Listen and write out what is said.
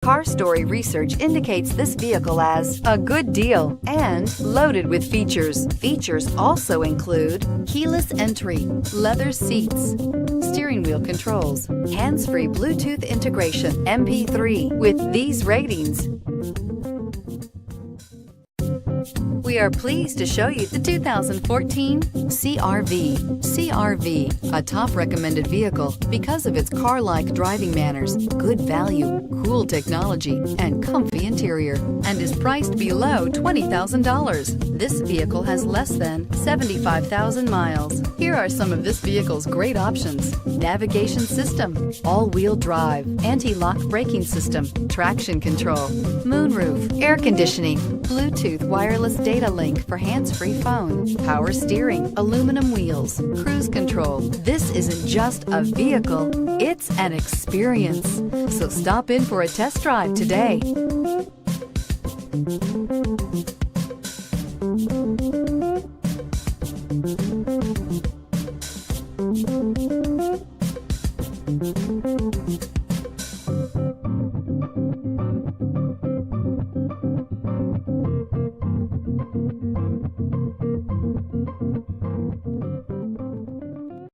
Car Story research indicates this vehicle as a good deal and loaded with features. Features also include keyless entry, leather seats, steering wheel controls, hands-free Bluetooth integration, MP3. With these ratings, we are pleased to show you the 2014 CR-V. CR-V, a top recommended vehicle because of its car-like driving manners, good value, cool technology, and comfy interior, and is priced below $20,000. This vehicle has less than 75,000 miles. Here are some of this vehicle's great options: navigation system, all-wheel drive, anti-lock braking system, traction control, moonroof, air conditioning, Bluetooth wireless data link for hands-free phone, power steering, aluminum wheels, cruise control. This isn't just a vehicle, it's an experience. So stop in for a test drive today.